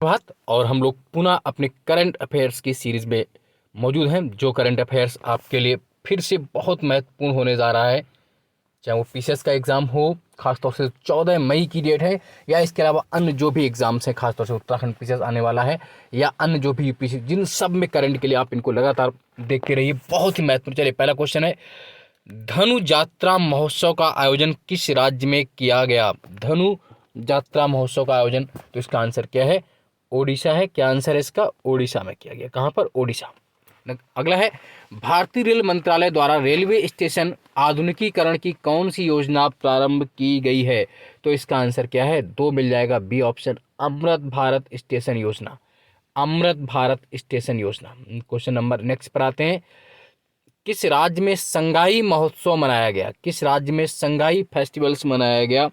सुप्रभात। और हम लोग पुनः अपने करंट अफेयर्स की सीरीज में मौजूद हैं, जो करंट अफेयर्स आपके लिए फिर से बहुत महत्वपूर्ण होने जा रहा है। चाहे वो पीसीएस का एग्ज़ाम हो, खासतौर से 14 मई की डेट है, या इसके अलावा अन्य जो भी एग्ज़ाम्स हैं, खासतौर से उत्तराखंड पीसीएस आने वाला है, या अन्य जो भी यूपीएससी, जिन सब में करंट के लिए आप इनको लगातार देखते रहिए, बहुत ही महत्वपूर्ण। चलिए, पहला क्वेश्चन है, धनु यात्रा महोत्सव का आयोजन किस राज्य में किया गया? धनु यात्रा महोत्सव का आयोजन, तो इसका आंसर क्या है? ओडिशा है। क्या आंसर है इसका? ओडिशा में किया गया। कहाँ पर? ओडिशा। अगला है, भारतीय रेल मंत्रालय द्वारा रेलवे स्टेशन आधुनिकीकरण की कौन सी योजना प्रारंभ की गई है? तो इसका आंसर क्या है? दो मिल जाएगा, B option, Amrit Bharat station योजना। अमृत भारत स्टेशन योजना। क्वेश्चन नंबर नेक्स्ट पर आते हैं, किस राज्य में संगाई महोत्सव मनाया गया? किस राज्य में संगाई फेस्टिवल्स मनाया गया?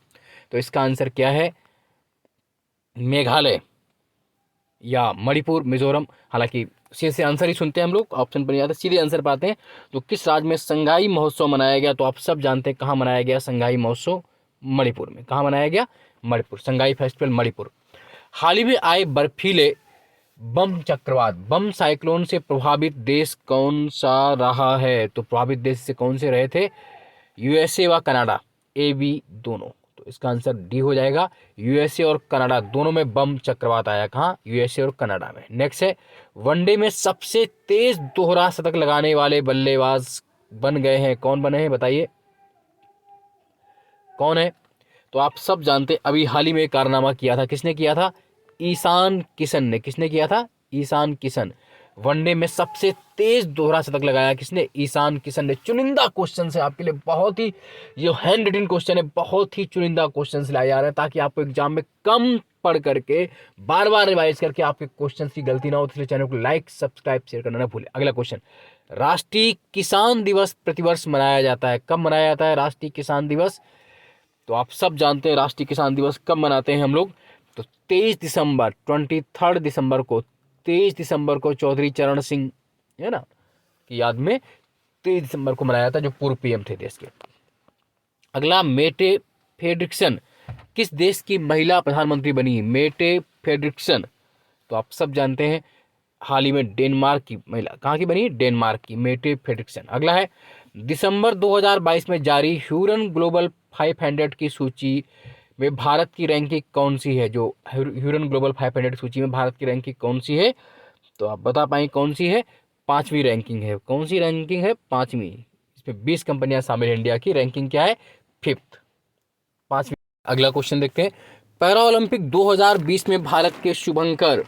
तो इसका आंसर क्या है? मेघालय या मणिपुर, मिजोरम। हालांकि सीधे आंसर ही सुनते हैं हम लोग, ऑप्शन पर नहीं आता, सीधे आंसर पाते हैं। तो किस राज्य में संगाई महोत्सव मनाया गया? तो आप सब जानते हैं कहाँ मनाया गया संगाई महोत्सव? मणिपुर में। कहाँ मनाया गया? मणिपुर। संगाई फेस्टिवल मणिपुर। हाल ही में आए बर्फीले बम चक्रवात, बम साइक्लोन से प्रभावित देश कौन सा रहा है? तो प्रभावित देश से कौन से रहे थे? यूएसए व कनाडा, ए बी दोनों। तो इसका आंसर डी हो जाएगा, यूएसए और कनाडा दोनों में बम चक्रवात आया। कहाँ? यूएसए और कनाडा में। नेक्स्ट है, वनडे में सबसे तेज दोहरा शतक लगाने वाले बल्लेबाज बन गए हैं। कौन बने हैं बताइए, कौन है? तो आप सब जानते, अभी हाल ही में कारनामा किया था, किसने किया था? ईशान किशन ने। किसने किया था? ईशान किशन। वनडे में सबसे तेज दोहरा शतक लगाया किसने? ईशान किशन ने। चुनिंदा क्वेश्चन है आपके लिए, बहुत ही जो हैंड रिटन क्वेश्चन है, बहुत ही चुनिंदा क्वेश्चन लाए जा रहे हैं, ताकि आपको एग्जाम में कम पढ़ करके बार बार रिवाइज करके आपके क्वेश्चन की गलती ना हो। इसलिए चैनल को लाइक, सब्सक्राइब, शेयर करना ना भूलें। अगला क्वेश्चन, राष्ट्रीय किसान दिवस प्रतिवर्ष मनाया जाता है। कब मनाया जाता है राष्ट्रीय किसान दिवस? तो आप सब जानते हैं राष्ट्रीय किसान दिवस कब मनाते हैं हम लोग? तो 23 दिसंबर, 23 दिसंबर को, 23 दिसंबर को चौधरी चरण सिंह, है ना, की याद में 23 दिसंबर को मनाया था, जो पूर्व पीएम थे देश के। अगला, मेटे फेड्रिक्सन किस देश की महिला प्रधानमंत्री बनी? मेटे फेड्रिक्सन, तो आप सब जानते हैं हाल ही में डेनमार्क की महिला। कहाँ की बनी? डेनमार्क की, मेटे फेड्रिक्सन। अगला है, दिसंबर 2022 में जारी ह्यूरन ग्लोबल 500 की सूची में भारत की रैंकिंग कौन सी है? जो ह्यूरन ग्लोबल 500 सूची में भारत की रैंकिंग कौन सी है? तो आप बता पाएंगे कौन सी है? 5वीं रैंकिंग है। कौन सी रैंकिंग है? 5वीं। इसमें 20 कंपनियां शामिल हैं। इंडिया की रैंकिंग क्या है? 5th, 5वीं। अगला क्वेश्चन देखते हैं, पैरा ओलंपिक 2020 में भारत के शुभंकर,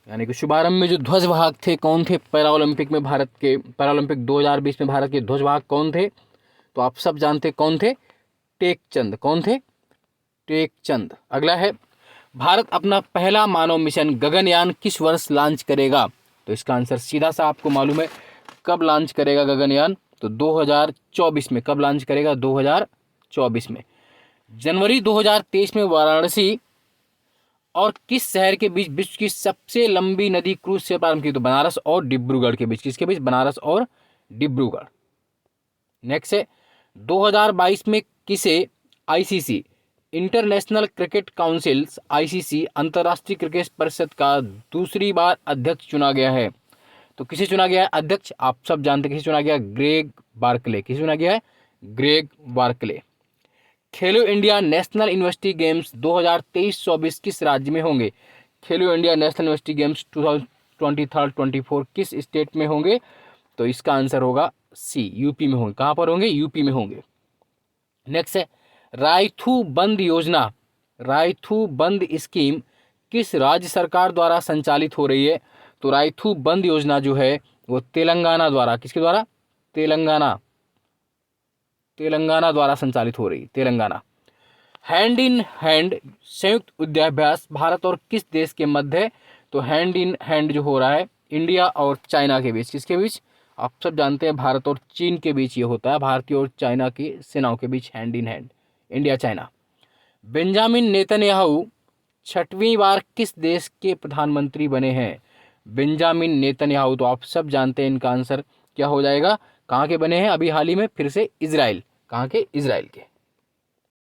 यानी कि शुभारंभ में जो ध्वजवाहक थे, कौन थे? पैरा ओलंपिक में भारत के, पैरा ओलंपिक 2020 में भारत के ध्वजवाहक कौन थे? तो आप सब जानते कौन थे? टेकचंद। कौन थे? टेकचंद। अगला है, भारत अपना पहला मानव मिशन गगनयान किस वर्ष लॉन्च करेगा? तो इसका आंसर सीधा सा आपको मालूम है, कब लॉन्च करेगा गगनयान? तो 2024 में। कब लॉन्च करेगा? 2024 में। जनवरी 2023 में वाराणसी और किस शहर के बीच विश्व की सबसे लंबी नदी क्रूज से प्रारंभ की? तो बनारस और डिब्रूगढ़ के बीच। किसके बीच? बनारस और डिब्रूगढ़। नेक्स्ट है, 2022 में किसे ICC, international cricket council, ICC अंतर्राष्ट्रीय क्रिकेट परिषद का दूसरी बार अध्यक्ष चुना गया है? तो किसे चुना गया है अध्यक्ष? आप सब जानते हैं किसे चुना गया? Greg Barclay. किसे चुना गया है? Greg Barclay. खेलो इंडिया नेशनल यूनिवर्सिटी गेम्स 2023-24 किस राज्य में होंगे? खेलो इंडिया नेशनल यूनिवर्सिटी गेम्स 2023-24 किस स्टेट में होंगे? तो इसका आंसर होगा सी, यूपी में होंगे। कहाँ पर होंगे? यूपी में होंगे। नेक्स्ट है, रायथू बंद योजना, रायथू बंद स्कीम किस राज्य सरकार द्वारा संचालित हो रही है? तो रायथू बंद योजना जो है वो तेलंगाना द्वारा, किसके द्वारा? तेलंगाना, तेलंगाना द्वारा संचालित हो रही, तेलंगाना। हैंड इन हैंड संयुक्त युद्धाभ्यास भारत और किस देश के मध्य है? तो हैंड इन हैंड जो हो रहा है इंडिया और चाइना के बीच। किसके बीच? आप सब जानते हैं भारत और चीन के बीच ये होता है, भारतीय और चाइना की सेनाओं के बीच hand in hand, India China. Benjamin Netanyahu 6वीं बार किस देश के प्रधानमंत्री बने हैं? बेंजामिन नेतन्याहू, तो आप सब जानते हैं इनका आंसर क्या हो जाएगा? कहाँ के बने हैं अभी हाल ही में? फिर से इजराइल। कहाँ के? इजराइल के।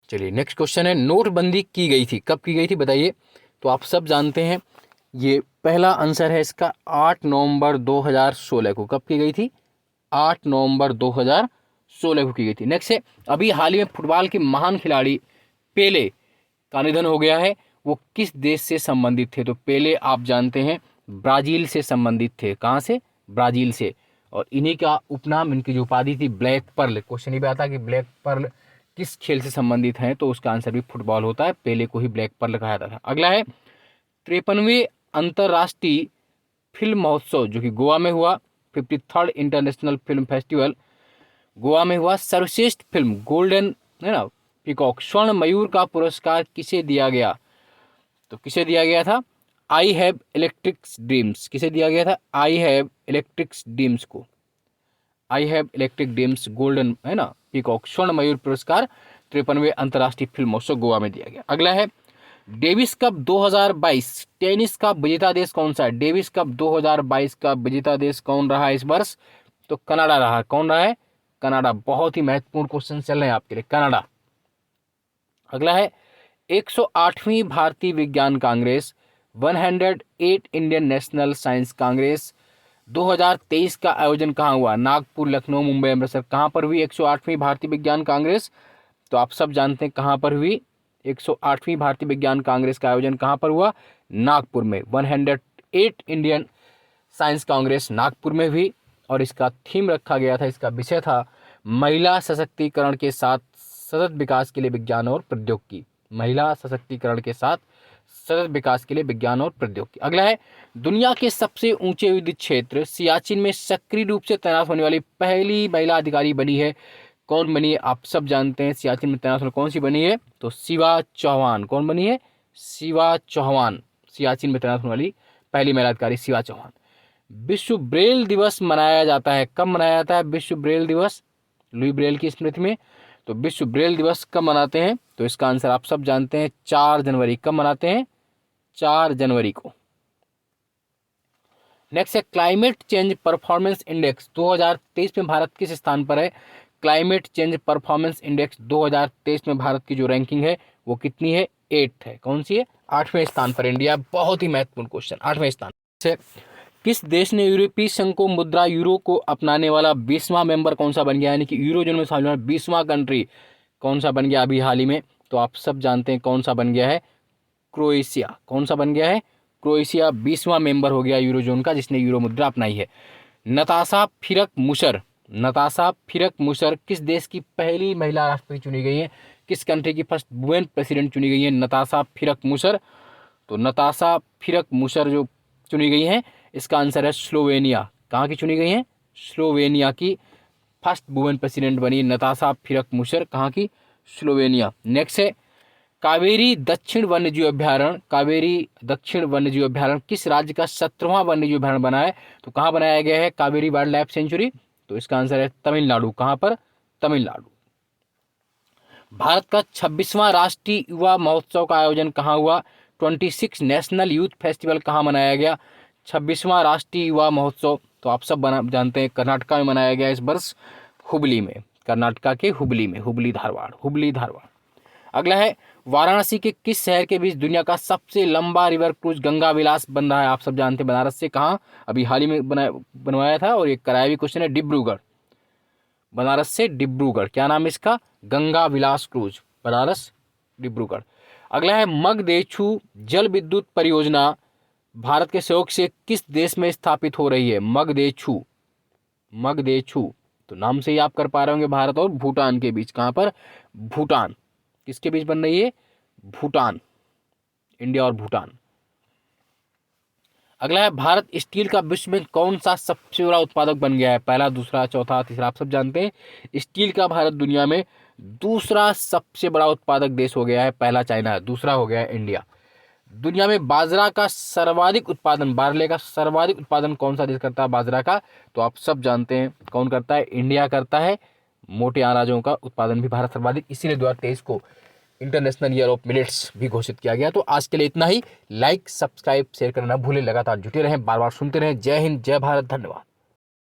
चलिए नेक्स्ट क्वेश्चन है, नोटबंदी की गई थी, कब की गई थी बताइए? तो आप सब जानते हैं ये पहला आंसर है इसका 8 नवंबर 2016 को। कब की गई थी? 8 नवंबर 2016 को की गई थी। नेक्स्ट है, अभी हाल ही में फुटबॉल के महान खिलाड़ी पेले का निधन हो गया है, वो किस देश से संबंधित थे? तो पेले आप जानते हैं ब्राजील से संबंधित थे। कहाँ से? ब्राजील से। और इन्हीं का उपनाम, इनकी जो उपाधि थी ब्लैक पर्ल। क्वेश्चन ये भी आता है कि ब्लैक पर्ल किस खेल से संबंधित है, तो उसका आंसर भी फुटबॉल होता है। पेले को ही ब्लैक पर्ल कहा जाता था। अगला है 53वें अंतर्राष्ट्रीय फिल्म महोत्सव जो कि गोवा में हुआ, 53rd international film festival Goa में हुआ, सर्वश्रेष्ठ फिल्म गोल्डन है ना पीकॉक स्वर्ण मयूर का पुरस्कार किसे दिया गया? तो किसे दिया गया था? I have electric dreams. किसे दिया गया था? आई हैव इलेक्ट्रिक ड्रीम्स को। I have electric dreams golden है ना पीकॉक स्वर्ण मयूर पुरस्कार 53वें अंतर्राष्ट्रीय फिल्म महोत्सव गोवा में दिया गया। अगला है डेविस कप 2022 टेनिस का विजेता देश कौन सा है? डेविस कप 2022 का विजेता देश कौन रहा इस वर्ष? तो कनाडा रहा। कौन रहा है? कनाडा। बहुत ही महत्वपूर्ण क्वेश्चन चल रहे हैं आपके लिए, कनाडा। अगला है 108वीं भारतीय विज्ञान Congress 108 Indian national science Congress 2023 का आयोजन कहाँ हुआ? नागपुर, लखनऊ, मुंबई, अमृतसर। कहाँ पर हुई 108वीं भारतीय विज्ञान कांग्रेस? तो आप सब जानते हैं कहाँ पर हुई 108वीं भारतीय विज्ञान कांग्रेस का आयोजन कहाँ पर हुआ? नागपुर में। 108 इंडियन साइंस कांग्रेस नागपुर में हुई और इसका थीम रखा गया था, इसका विषय था महिला सशक्तिकरण के साथ सतत विकास के लिए विज्ञान और प्रौद्योगिकी। महिला सशक्तिकरण के साथ सतत विकास के लिए विज्ञान और प्रौद्योगिकी। अगला है दुनिया के सबसे ऊंचे युद्ध क्षेत्र सियाचिन में सक्रिय रूप से तैनात होने वाली पहली महिला अधिकारी बनी है। कौन बनी है? आप सब जानते हैं सियाचिन में तैनात होने कौन सी बनी है? तो शिवा चौहान। कौन बनी है? शिवा चौहान। सियाचिन में तैनात होने वाली पहली महिला अधिकारी शिवा चौहान। विश्व ब्रेल दिवस मनाया जाता है। कब मनाया जाता है विश्व ब्रेल दिवस? लुई ब्रेल की स्मृति में। तो विश्व ब्रेल दिवस कब मनाते हैं? तो इसका आंसर आप सब जानते हैं 4 जनवरी। कब मनाते हैं? 4 जनवरी को। नेक्स्ट है क्लाइमेट चेंज परफॉर्मेंस इंडेक्स 2023 में भारत किस स्थान पर है? क्लाइमेट चेंज परफॉर्मेंस इंडेक्स 2023 में भारत की जो रैंकिंग है वो कितनी है? 8th है। कौन सी है? 8वें स्थान पर इंडिया। बहुत ही महत्वपूर्ण क्वेश्चन। 8वें स्थान से किस देश ने यूरोपीय संघ को मुद्रा यूरो को अपनाने वाला 20वां मेंबर कौन सा बन गया? यानी कि यूरो जोन में शामिल होना 20वां कंट्री कौन सा बन गया अभी हाल ही में? तो आप सब जानते हैं कौन सा बन गया है? क्रोएशिया। कौन सा बन गया है? क्रोएशिया 20वां मेंबर हो गया यूरो जोन का जिसने यूरो मुद्रा अपनाई है। नताशा फिरक मुशर। नताशा फिरक मुशर किस देश की पहली महिला राष्ट्रपति चुनी गई है? किस कंट्री की फर्स्ट वुमेन प्रेसिडेंट चुनी गई है? नताशा फिरक मुशर। तो नताशा फिरक मुशर जो चुनी गई है इसका आंसर है स्लोवेनिया। कहाँ की चुनी गई है? स्लोवेनिया की फर्स्ट वुमेन प्रेसिडेंट बनी नताशा फिरक मुशर। कहाँ की? स्लोवेनिया। नेक्स्ट है कावेरी दक्षिण वन्यजीव अभ्यारण्य। कावेरी दक्षिण वन्यजीव अभ्यारण्य किस राज्य का 17वां वन्यजीव अभ्यारण्य बना है? तो कहाँ बनाया गया है कावेरी वाइल्ड लाइफ सेंचुरी? तो इसका आंसर है तमिलनाडु। कहाँ पर? तमिलनाडु। भारत का 26वां राष्ट्रीय युवा महोत्सव का आयोजन कहाँ हुआ? 26 नेशनल यूथ फेस्टिवल कहाँ मनाया गया? 26वां राष्ट्रीय युवा महोत्सव तो आप सब जानते हैं कर्नाटका में मनाया गया इस वर्ष, हुबली में। कर्नाटका के हुबली में। हुबली धारवाड़। हुबली धारवाड़। अगला है वाराणसी के किस शहर के बीच दुनिया का सबसे लंबा रिवर क्रूज गंगा विलास बन रहा है? आप सब जानते हैं बनारस से। कहाँ? अभी हाल ही में बनवाया था और एक कराया भी क्वेश्चन है डिब्रूगढ़। बनारस से डिब्रूगढ़। क्या नाम है इसका? गंगा विलास क्रूज। बनारस डिब्रूगढ़। अगला है मगदेछू जल विद्युत परियोजना भारत के सहयोग से किस देश में स्थापित हो रही है? मगदेछू। मगदेछू तो नाम से ही आप कर पा रहे होंगे भारत और भूटान के बीच। कहाँ पर? भूटान। किसके बीच बन रही है? भूटान। इंडिया और भूटान। अगला है भारत स्टील का विश्व में कौन सा सबसे बड़ा उत्पादक बन गया है? पहला, दूसरा, चौथा, तीसरा। आप सब जानते हैं स्टील का भारत दुनिया में दूसरा सबसे बड़ा उत्पादक देश हो गया है। पहला चाइना है, दूसरा हो गया है इंडिया। दुनिया में बाजरा का सर्वाधिक उत्पादन, बारले का सर्वाधिक उत्पादन कौन सा देश करता है बाजरा का? तो आप सब जानते हैं कौन करता है? इंडिया करता है। मोटे अनाजों का उत्पादन भी भारत सर्वाधिक, इसीलिए 2023 को इंटरनेशनल ईयर ऑफ मिलेट्स भी घोषित किया गया। तो आज के लिए इतना ही। लाइक, सब्सक्राइब, शेयर करना भूलें। लगातार जुटे रहें, बार बार सुनते रहें। जय हिंद, जय भारत, धन्यवाद।